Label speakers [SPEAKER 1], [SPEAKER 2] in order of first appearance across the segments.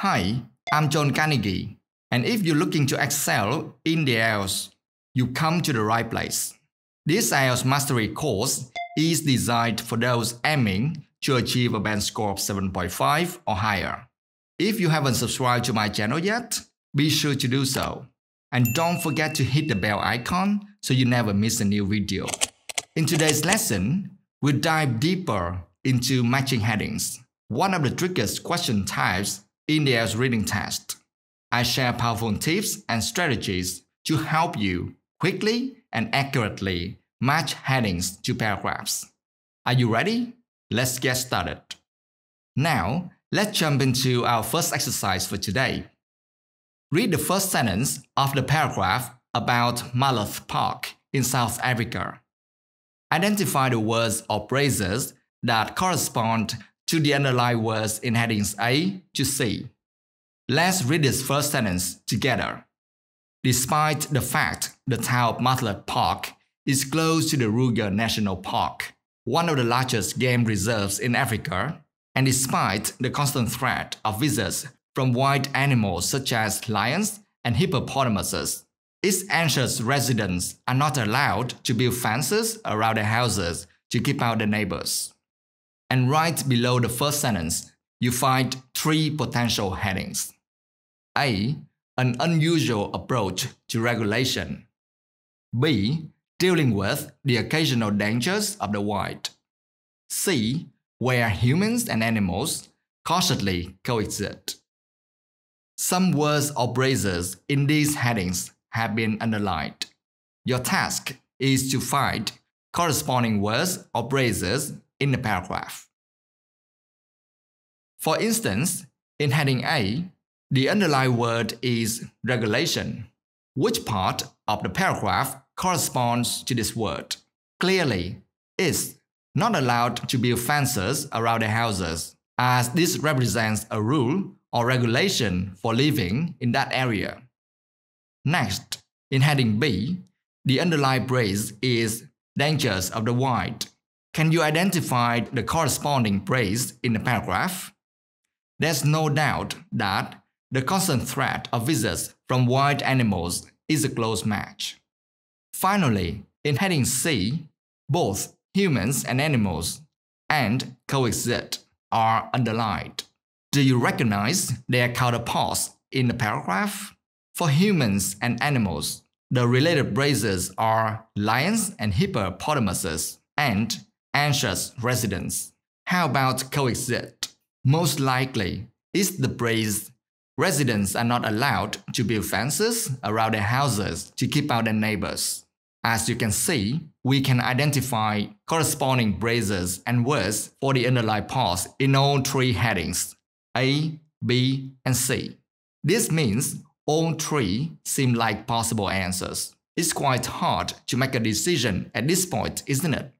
[SPEAKER 1] Hi, I'm John Carnegie, and if you're looking to excel in the IELTS, you come to the right place. This IELTS Mastery course is designed for those aiming to achieve a band score of 7.5 or higher. If you haven't subscribed to my channel yet, be sure to do so. And don't forget to hit the bell icon so you never miss a new video. In today's lesson, we'll dive deeper into matching headings, one of the trickiest question types in the IELTS reading test. I share powerful tips and strategies to help you quickly and accurately match headings to paragraphs. Are you ready? Let's get started. Now, let's jump into our first exercise for today. Read the first sentence of the paragraph about Malloth Park in South Africa. Identify the words or phrases that correspond to the underlined words in headings A to C. Let's read this first sentence together. Despite the fact the town of Malloth Park is close to the Kruger National Park, one of the largest game reserves in Africa, and despite the constant threat of visitors from wild animals such as lions and hippopotamuses, its anxious residents are not allowed to build fences around their houses to keep out the neighbors. And right below the first sentence, you find three potential headings. A. An unusual approach to regulation. B. Dealing with the occasional dangers of the wild. C. Where humans and animals cautiously coexist. Some words or phrases in these headings have been underlined. Your task is to find corresponding words or phrases in the paragraph. For instance, in heading A, the underlined word is regulation. Which part of the paragraph corresponds to this word? Clearly, it's not allowed to build fences around their houses, as this represents a rule or regulation for living in that area. Next, in heading B, the underlined phrase is dangers of the wild. Can you identify the corresponding phrase in the paragraph? There's no doubt that the constant threat of visitors from wild animals is a close match. Finally, in heading C, both humans and animals and coexist are underlined. Do you recognize their counterparts in the paragraph? For humans and animals, the related phrases are lions and hippopotamuses and anxious residents. How about coexist? Most likely, it's the phrase residents are not allowed to build fences around their houses to keep out their neighbors. As you can see, we can identify corresponding phrases and words for the underlined parts in all three headings, A, B, and C. This means all three seem like possible answers. It's quite hard to make a decision at this point, isn't it?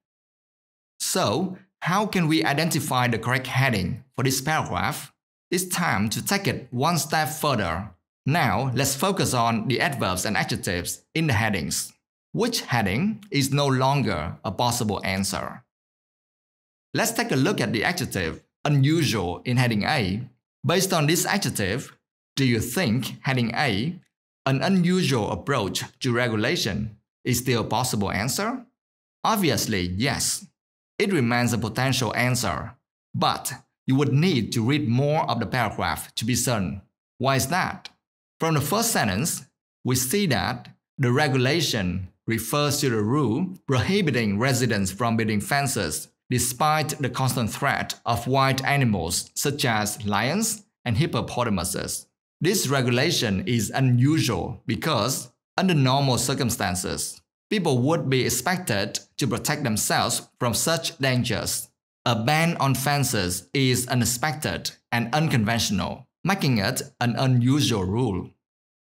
[SPEAKER 1] So, how can we identify the correct heading for this paragraph? It's time to take it one step further. Now, let's focus on the adverbs and adjectives in the headings. Which heading is no longer a possible answer? Let's take a look at the adjective unusual in heading A. Based on this adjective, do you think heading A, an unusual approach to regulation, is still a possible answer? Obviously, yes. It remains a potential answer, but you would need to read more of the paragraph to be certain. Why is that? From the first sentence, we see that the regulation refers to the rule prohibiting residents from building fences despite the constant threat of wild animals such as lions and hippopotamuses. This regulation is unusual because, under normal circumstances, people would be expected to protect themselves from such dangers. A ban on fences is unexpected and unconventional, making it an unusual rule.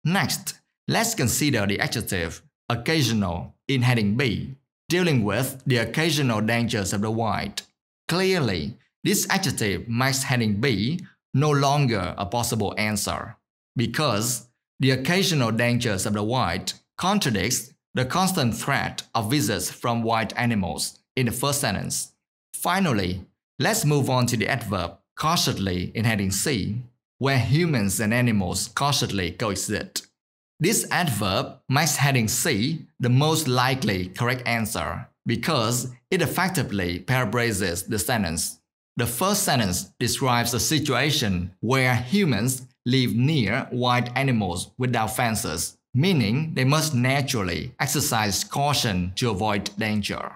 [SPEAKER 1] Next, let's consider the adjective occasional in heading B, dealing with the occasional dangers of the wild. Clearly, this adjective makes heading B no longer a possible answer, because the occasional dangers of the wild contradicts the constant threat of visitors from wild animals in the first sentence. Finally, let's move on to the adverb cautiously in heading C. where humans and animals cautiously coexist. This adverb makes heading C the most likely correct answer because it effectively paraphrases the sentence. The first sentence describes a situation where humans live near wild animals without fences, meaning they must naturally exercise caution to avoid danger.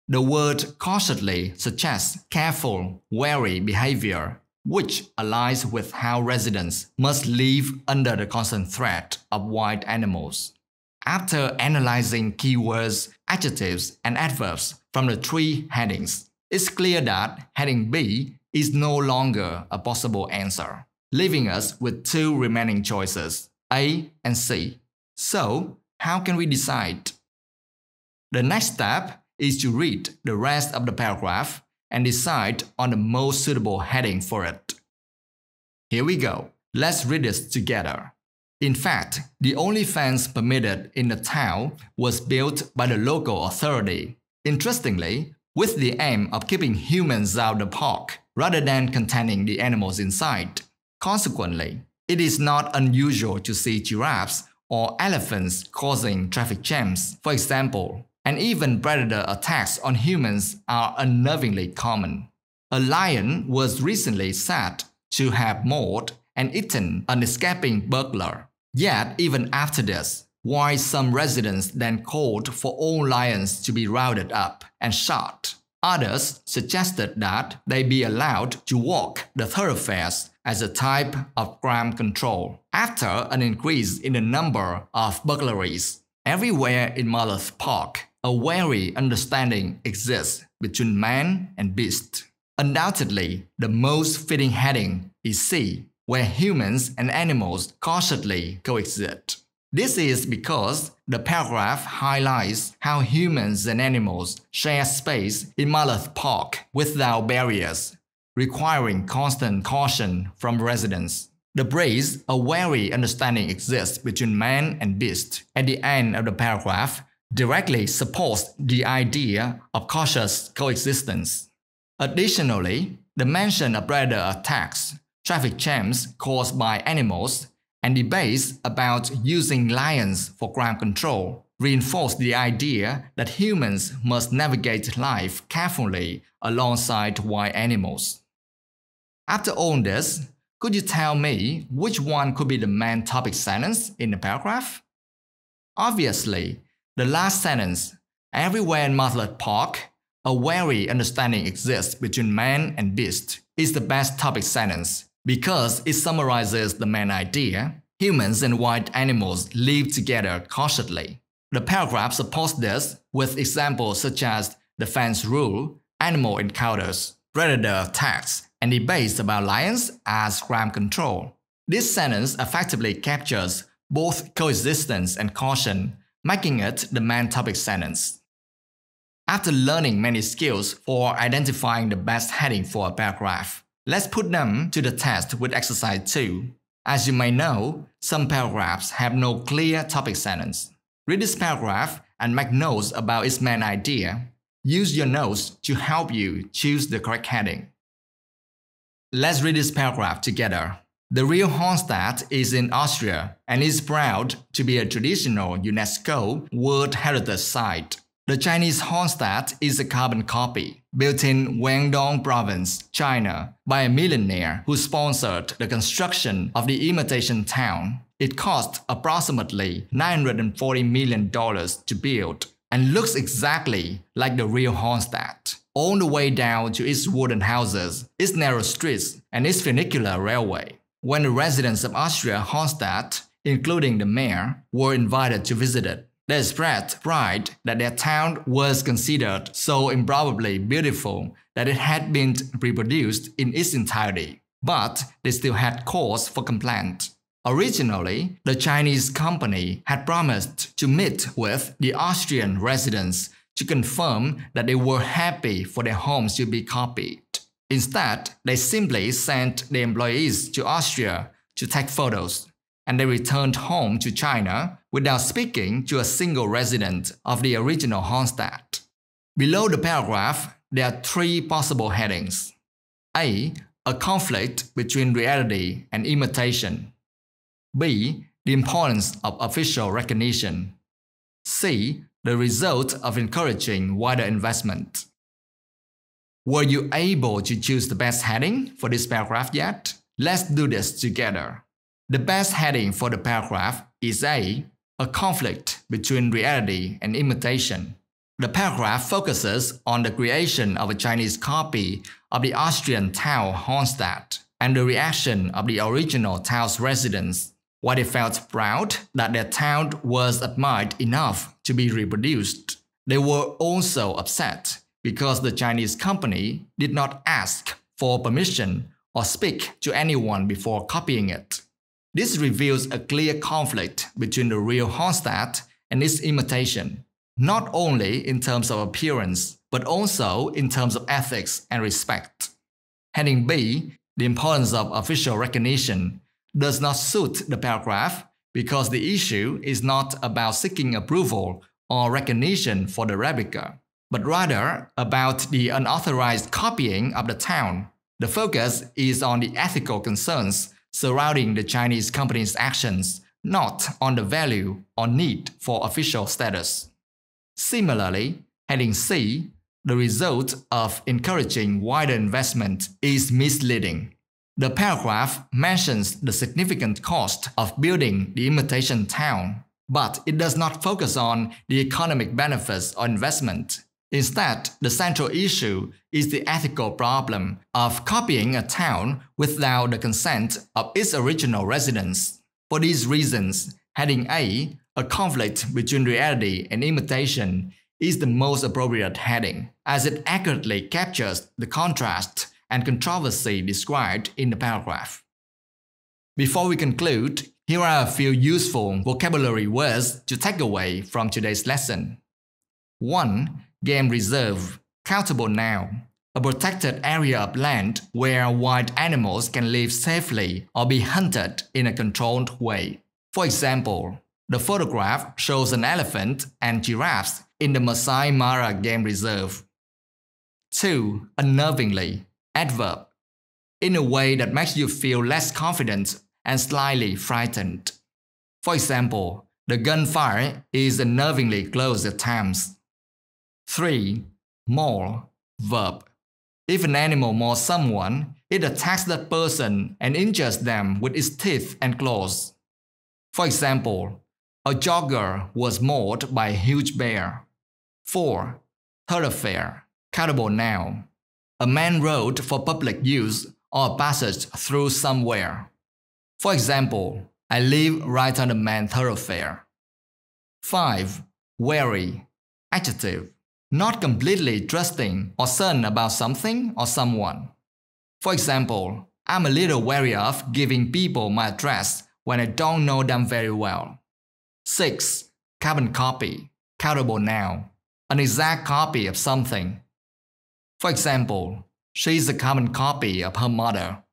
[SPEAKER 1] The word cautiously suggests careful, wary behavior, which aligns with how residents must live under the constant threat of wild animals. After analyzing keywords, adjectives, and adverbs from the three headings, it's clear that heading B is no longer a possible answer, leaving us with two remaining choices, A and C. So, how can we decide? The next step is to read the rest of the paragraph and decide on the most suitable heading for it. Here we go. Let's read this together. In fact, the only fence permitted in the town was built by the local authority. Interestingly, with the aim of keeping humans out of the park rather than containing the animals inside. Consequently, it is not unusual to see giraffes or elephants causing traffic jams, for example, and even predator attacks on humans are unnervingly common. A lion was recently said to have mauled and eaten an escaping burglar. Yet, even after this, while some residents then called for all lions to be rounded up and shot, others suggested that they be allowed to walk the thoroughfares as a type of crime control after an increase in the number of burglaries. Everywhere in Monmouth Park, a wary understanding exists between man and beast. Undoubtedly, the most fitting heading is C, where humans and animals cautiously coexist. This is because the paragraph highlights how humans and animals share space in Monmouth Park without barriers, requiring constant caution from residents. The phrase "a wary understanding exists between man and beast" at the end of the paragraph directly supports the idea of cautious coexistence. Additionally, the mention of predator attacks, traffic jams caused by animals, and debates about using lions for crime control reinforce the idea that humans must navigate life carefully alongside wild animals. After all this, could you tell me which one could be the main topic sentence in the paragraph? Obviously, the last sentence, "Everywhere in Monmouth Park, a wary understanding exists between man and beast," is the best topic sentence because it summarizes the main idea: humans and wild animals live together cautiously. The paragraph supports this with examples such as the fence rule, animal encounters, predator attacks, and debates about lions as crime control. This sentence effectively captures both coexistence and caution, making it the main topic sentence. After learning many skills for identifying the best heading for a paragraph, let's put them to the test with exercise 2. As you may know, some paragraphs have no clear topic sentence. Read this paragraph and make notes about its main idea. Use your notes to help you choose the correct heading. Let's read this paragraph together. The real Hornstadt is in Austria and is proud to be a traditional UNESCO World Heritage Site. The Chinese Hornstadt is a carbon copy, built in Guangdong Province, China, by a millionaire who sponsored the construction of the imitation town. It cost approximately $940 million to build and looks exactly like the real Hornstadt, all the way down to its wooden houses, its narrow streets, and its funicular railway. When the residents of Austria Hornstadt, including the mayor, were invited to visit it, they expressed pride that their town was considered so improbably beautiful that it had been reproduced in its entirety. But they still had cause for complaint. Originally, the Chinese company had promised to meet with the Austrian residents to confirm that they were happy for their homes to be copied. Instead, they simply sent the employees to Austria to take photos, and they returned home to China without speaking to a single resident of the original Hornstadt. Below the paragraph, there are 3 possible headings. A. a conflict between reality and imitation. B. The importance of official recognition. C. The result of encouraging wider investment. Were you able to choose the best heading for this paragraph yet? Let's do this together. The best heading for the paragraph is A. A conflict between reality and imitation. The paragraph focuses on the creation of a Chinese copy of the Austrian town Hohenstadt and the reaction of the original town's residents. While they felt proud that their town was admired enough to be reproduced, they were also upset because the Chinese company did not ask for permission or speak to anyone before copying it. This reveals a clear conflict between the real Hohenstadt and its imitation, not only in terms of appearance, but also in terms of ethics and respect. Heading B, the importance of official recognition, does not suit the paragraph because the issue is not about seeking approval or recognition for the replica, but rather about the unauthorized copying of the town. The focus is on the ethical concerns surrounding the Chinese company's actions, not on the value or need for official status. Similarly, heading C, the result of encouraging wider investment, is misleading. The paragraph mentions the significant cost of building the imitation town, but it does not focus on the economic benefits or investment. Instead, the central issue is the ethical problem of copying a town without the consent of its original residents. For these reasons, heading A, a conflict between reality and imitation, is the most appropriate heading, as it accurately captures the contrast and controversy described in the paragraph. Before we conclude, here are a few useful vocabulary words to take away from today's lesson. 1. Game reserve, countable noun, a protected area of land where wild animals can live safely or be hunted in a controlled way. For example, the photograph shows an elephant and giraffes in the Masai Mara Game Reserve. 2. Unnervingly, adverb, in a way that makes you feel less confident and slightly frightened. For example, the gunfire is unnervingly close at times. 3. Maul, verb. If an animal mauls someone, it attacks that person and injures them with its teeth and claws. For example, a jogger was mauled by a huge bear. 4. Thoroughfare, countable noun, a main road for public use or a passage through somewhere. For example, I live right on the main thoroughfare. 5. Wary, adjective, not completely trusting or certain about something or someone. For example, I'm a little wary of giving people my address when I don't know them very well. 6. Carbon copy, countable noun, an exact copy of something. For example, she is a carbon copy of her mother.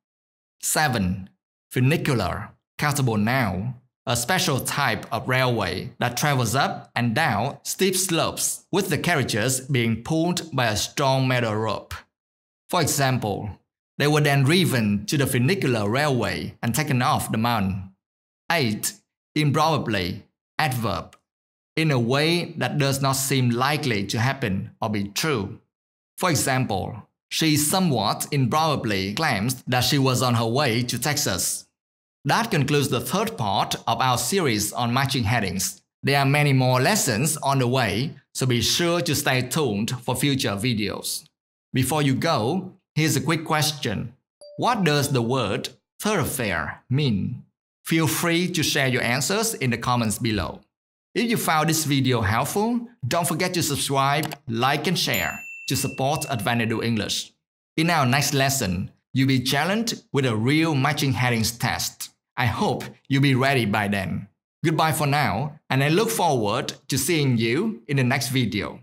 [SPEAKER 1] 7. Funicular, countable noun, a special type of railway that travels up and down steep slopes with the carriages being pulled by a strong metal rope. For example, they were then driven to the funicular railway and taken off the mountain. 8. Improbably, adverb, in a way that does not seem likely to happen or be true. For example, she somewhat improbably claims that she was on her way to Texas. That concludes the third part of our series on matching headings. There are many more lessons on the way, so be sure to stay tuned for future videos. Before you go, here's a quick question. What does the word thoroughfare mean? Feel free to share your answers in the comments below. If you found this video helpful, don't forget to subscribe, like and share to support Advanedu English. In our next lesson, you'll be challenged with a real matching headings test. I hope you'll be ready by then. Goodbye for now, and I look forward to seeing you in the next video.